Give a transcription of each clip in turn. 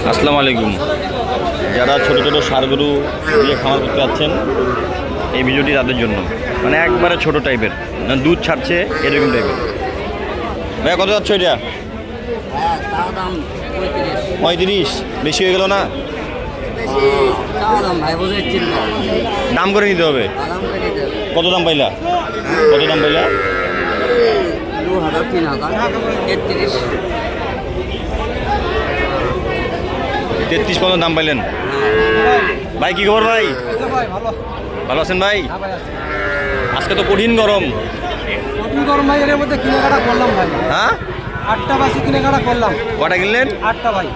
আসসালামু আলাইকুম। যারা ছোটো ছোটো ষাঁড় গরু দিয়ে খামার করতে যাচ্ছেন, এই ভিডিওটি তাদের জন্য। মানে একবারে ছোট টাইপের, দুধ ছাড়ছে এরকম টাইপের। ভাইয়া কত যাচ্ছে এটা? 35। বেশি হয়ে গেল না? দাম করে নিতে হবে। কত দাম পাইলা? কত দাম পাইলা? 33 পর্যন্ত দাম পাইলেন। ভাই কি খবর ভাই? ভালো আছেন ভাই? আজকে তো কঠিন গরম। ভাই, এর মধ্যে কেনাকাটা করলাম ভাই। হ্যাঁ, 8টা বাসি কেনাকাটা করলাম। কটা কিনলেন? 8টা ভাই।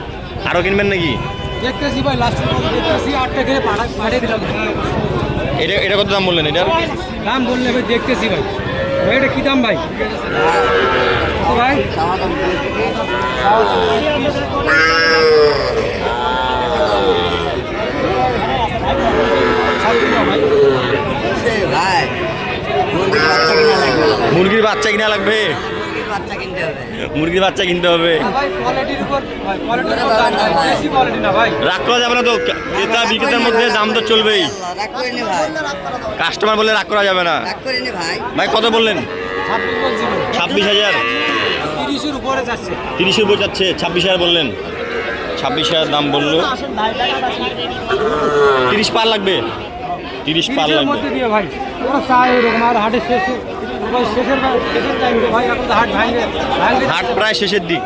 আরও কিনবেন নাকি? দেখতেছি ভাই, লাস্টের দেখতেছি 8টা কিনে পাঠিয়ে দিলাম। এটা কত দাম বললেন? এটার দাম বললে ভাই দেখতেছি ভাই। ভাই এটা কী দাম ভাই? ভাই মুরগির বাচ্চা কিনা লাগবে। মুরগির বাচ্চা কিনতে হবে। রাগ করা যাবে না তো, ক্রেতা বিক্রেতার মধ্যে দাম তো চলবেই। কাস্টমার বলে রাগ করা যাবে না। ভাই কত বললেন? 26,000। 30-এর উপরে যাচ্ছে। 30-এর উপরে যাচ্ছে। 26,000 বললেন। 26,000 দাম বললো। 30 পার লাগবে। 30 পার লাগবে। ভাই আর হাটের শেষে হাট প্রায় শেষের দিক।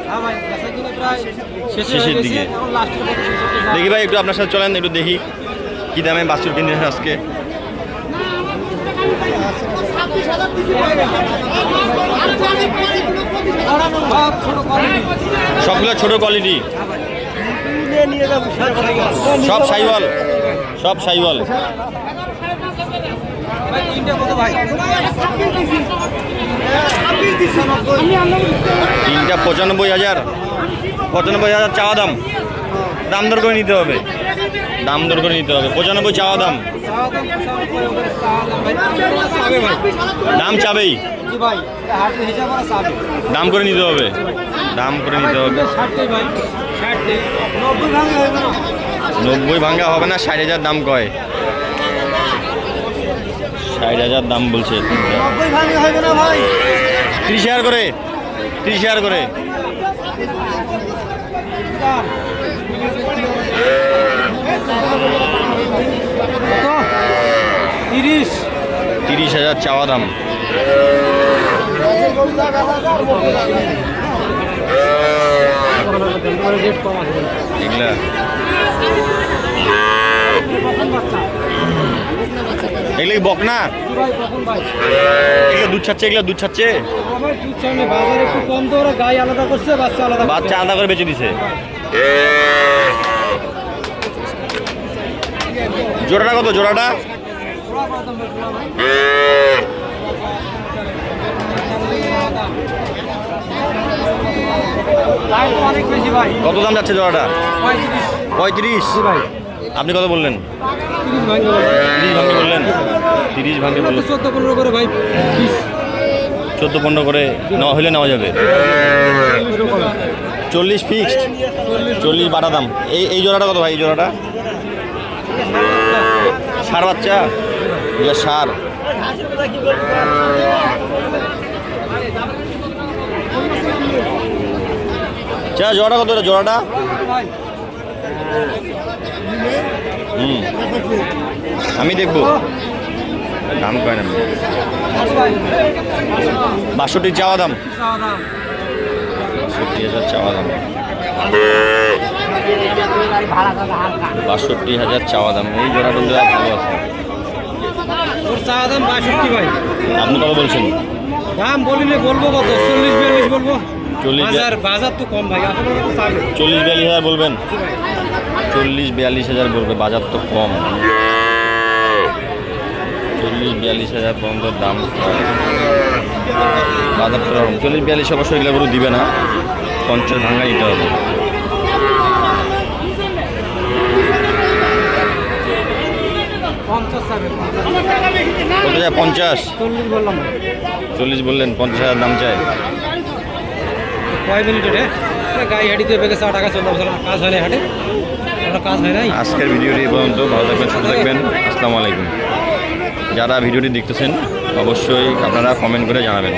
শেষের দিকে দেখি ভাই, একটু আপনার সাথে চলেন, একটু দেখি কি দামে বাছুর কিনছেন আজকে। সবগুলো ছোট কোয়ালিটি, সব সাইওয়াল, সব সাইওয়াল। তিনটা 95,000। 95,000 চাওয়া দাম। দাম দর করে নিতে হবে, দাম দর করে নিতে হবে। 95 চাওয়া দাম। দাম চাবেই, দাম করে নিতে হবে, দাম করে নিতে হবে। 90 ভাঙ্গা হবে না। 60,000 দাম কয়। 60,000 দাম বলছে। 30,000 করে, 30,000 করে। 30,000 চাওয়া দাম। এগুলা এগুলো কি বক না? এগুলো দুধ ছাড়ছে, এগুলো দুধ ছাড়ছে। বাচ্চা আলাদা করে বেঁচে দিছে। জোড়াটা কত? জোড়াটা কত দাম যাচ্ছে জোড়াটা? 35 ভাই। আপনি কত বললেন? 30 ভাঙে বললেন। 30 ভাঙে বললেন। 14-15 করে ভাই। 14-15 করে নেওয়া হলে নেওয়া যাবে। 40 ফিক্সড, 40 বাটা দাম। এই জোড়াটা কত ভাই? এই জোড়াটা ষাঁড় বাচ্চা, এগুলো ষাঁড়। আচ্ছা জোড়াটা কত? জোড়াটা আমি দেখবো, দাম কয় না। 62 চাওয়া দাম। 62,000 চাওয়া দাম। 62,000 চাওয়া দাম। এই জোড়া বন্ধু ভালো আছে। ভাই আপনি কত বলছেন? দাম বলিলে বলবো কত? 40-42 বলবো। 40 বাজার তো কম ভাই। 40-42,000 বলবেন? 40-42,000 বলবে, বাজার তো কম। 40-42,000 পর্যন্ত দাম। বাজার তো 40-42 অবশ্য এগুলো গরু দিবে না। 50 ভাঙা দিতে হবে। কত যায়? 50। 40 বললেন, 50,000 দাম চাই। কয় মিনিটে? গাড়ি হাঁটি দিয়ে বেগে 4 টাকা 14 বছর কাজ হয় না হাটে কোনো কাজ হয় নাই। আজকের ভিডিওটি এই পর্যন্ত। ভালো থাকবেন, সুস্থ থাকবেন। আসসালামু আলাইকুম। যারা ভিডিওটি দেখতেছেন অবশ্যই আপনারা কমেন্ট করে জানাবেন।